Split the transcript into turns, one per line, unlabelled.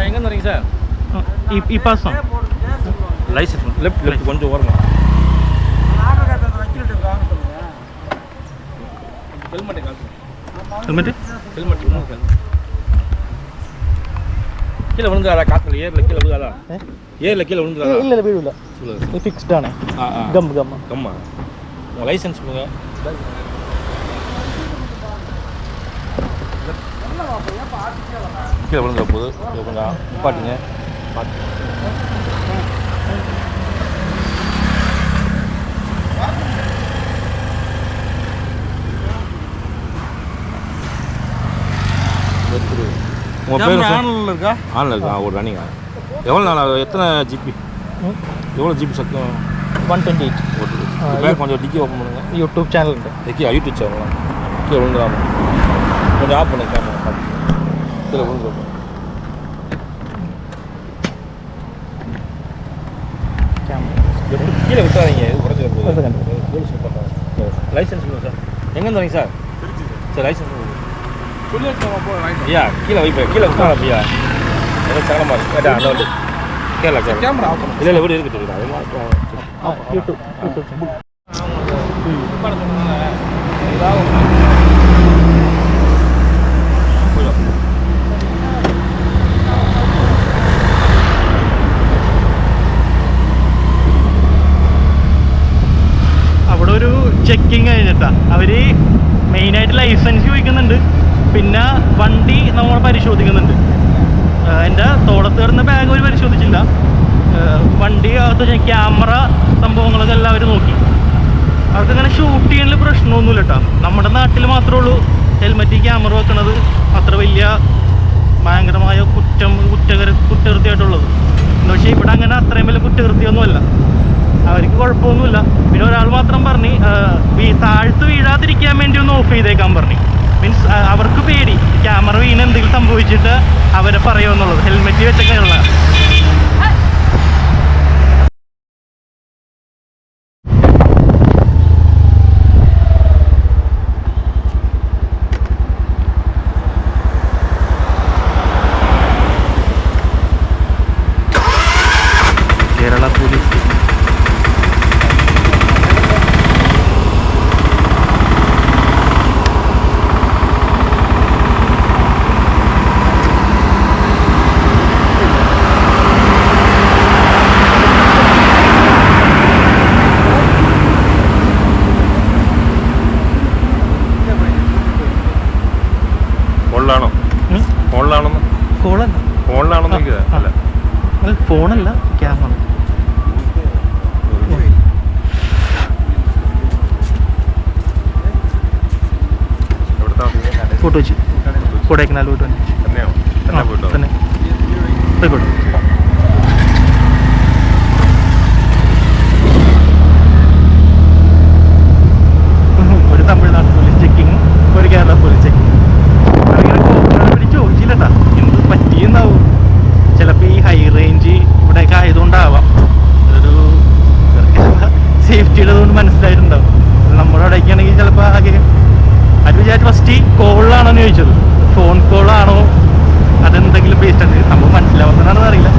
எங்கேருந்து வரீங்க sir?
இப்பாசம்
licence left கொஞ்சம் ஓரணும். ஹெல்மெட்டு கீழே விழுந்துடாதா? காத்துல ஏரில் கீழே விழுகாதா? ஏரில் கீழே விழுந்துடாதா?
இல்லை வீடு ஃபிக்ஸ்டானே.
கம்மா உங்கள் லைசன்ஸ் கொடுங்க. கீழே விழுந்துட போகுது. கொஞ்சம் நிப்பாட்டுங்க. உங்கள் பேர் ஆன்லைனில் இருக்கா? ஆன்லைன் இருக்கா? ஒரு ரன்னிங்கா? எவ்வளோ நாள்? எத்தனை ஜிபி? எவ்வளோ ஜிபி சத்தம்?
128.
பேர் கொஞ்சம் டிக்கி ஓப்பன் பண்ணுங்கள்.
யூடியூப் சேனல் உண்டு.
யூடியூப் சேனலா? கீழே விழுந்துடாம கொஞ்சம் ஆஃப் பண்ணி கேமரா. கீழே விழுந்துடும். கீழே விட்டுறாதீங்க. இது உடஞ்சி லைசன்ஸ் கொடுங்க சார். எங்கேருந்து வரீங்க சார்? சார் லைசன்ஸ் ஐயா கீழே வைப்பேன். கீழே விட்டாங்க ஐயா. எனக்கு சகலமாக இருக்கு. கேட்டா அந்த வந்து கேரளா சார் கேமரா ஆஃப் பண்ணு. இல்லை வீடு இருக்குது.
யூடியூப் അവിടെ ഒരു ചെക്കിങ് കഴിഞ്ഞിട്ടാ അവർ മെയിനായിട്ട് ലൈസൻസ് ചോദിക്കുന്നുണ്ട്. പിന്നെ വണ്ടി നമ്മൾ പരിശോധിക്കുന്നുണ്ട്. എൻ്റെ തോളത്ത് കിടന്ന ബാഗ് അവർ പരിശോധിച്ചില്ല. വണ്ടി അകത്ത് ക്യാമറ സംഭവങ്ങളൊക്കെ എല്ലാവരും നോക്കി. അവർക്കങ്ങനെ ഷൂട്ട് ചെയ്യാനുള്ള പ്രശ്നമൊന്നുമില്ല കേട്ടോ. നമ്മുടെ നാട്ടിൽ മാത്രമേ ഉള്ളൂ ഹെൽമെറ്റ് ക്യാമറ വെക്കണത് അത്ര വലിയ ഭയങ്കരമായ കുറ്റകൃത്യമായിട്ടുള്ളത്. പക്ഷേ ഇവിടെ അങ്ങനെ അത്രയും വലിയ കുറ്റകൃത്യമൊന്നുമല്ല. അവർക്ക് കുഴപ്പമൊന്നുമില്ല. പിന്നെ ഒരാൾ മാത്രം പറഞ്ഞ് താഴ്ത്ത് വീഴാതിരിക്കാൻ വേണ്ടി ഒന്ന് ഓഫ് ചെയ്തേക്കാൻ പറഞ്ഞു. മീൻസ് അവർക്ക് പേടി ക്യാമറ വീണ് എന്തെങ്കിലും സംഭവിച്ചിട്ട് അവരെ പറയുമെന്നുള്ളത്. ഹെൽമെറ്റ് വെച്ചൊക്കെയുള്ള കേരള പോലീസ്. ഫോണല്ല ക്യാമറ. ഫോട്ടോ വെച്ച് കൊടൈക്കനാൽ പോയിട്ട് തന്നെ പോയിക്കോട്ടെ. ഒരു തമിഴ്നാട് പോലീസ് ചെക്കിങ്, ഒരു കേരള പോലീസ് ചെക്കിങ്. അതിങ്ങനെ ചോദിച്ചില്ലട്ടാ എന്ത് പറ്റിയെന്നാവും. ചിലപ്പോൾ ഈ ഹൈ റേഞ്ച് ഇവിടെയൊക്കെ ആയതുകൊണ്ടാവാം. ഒരു സേഫ്റ്റിയുടെ കൊണ്ട് മനസ്സിലായിട്ടുണ്ടാവും. നമ്മുടെ അവിടേക്കാണെങ്കിൽ ചിലപ്പോൾ ആകെ അത് വിചാരിച്ച് ഫസ്റ്റ് കോളിലാണോ എന്ന് ചോദിച്ചത്. ഫോൺ കോളാണോ അതെന്തെങ്കിലും ബേസ്റ്റ് ഉണ്ട് സംഭവം മനസ്സിലാവുന്നതാണെന്ന് അറിയില്ല.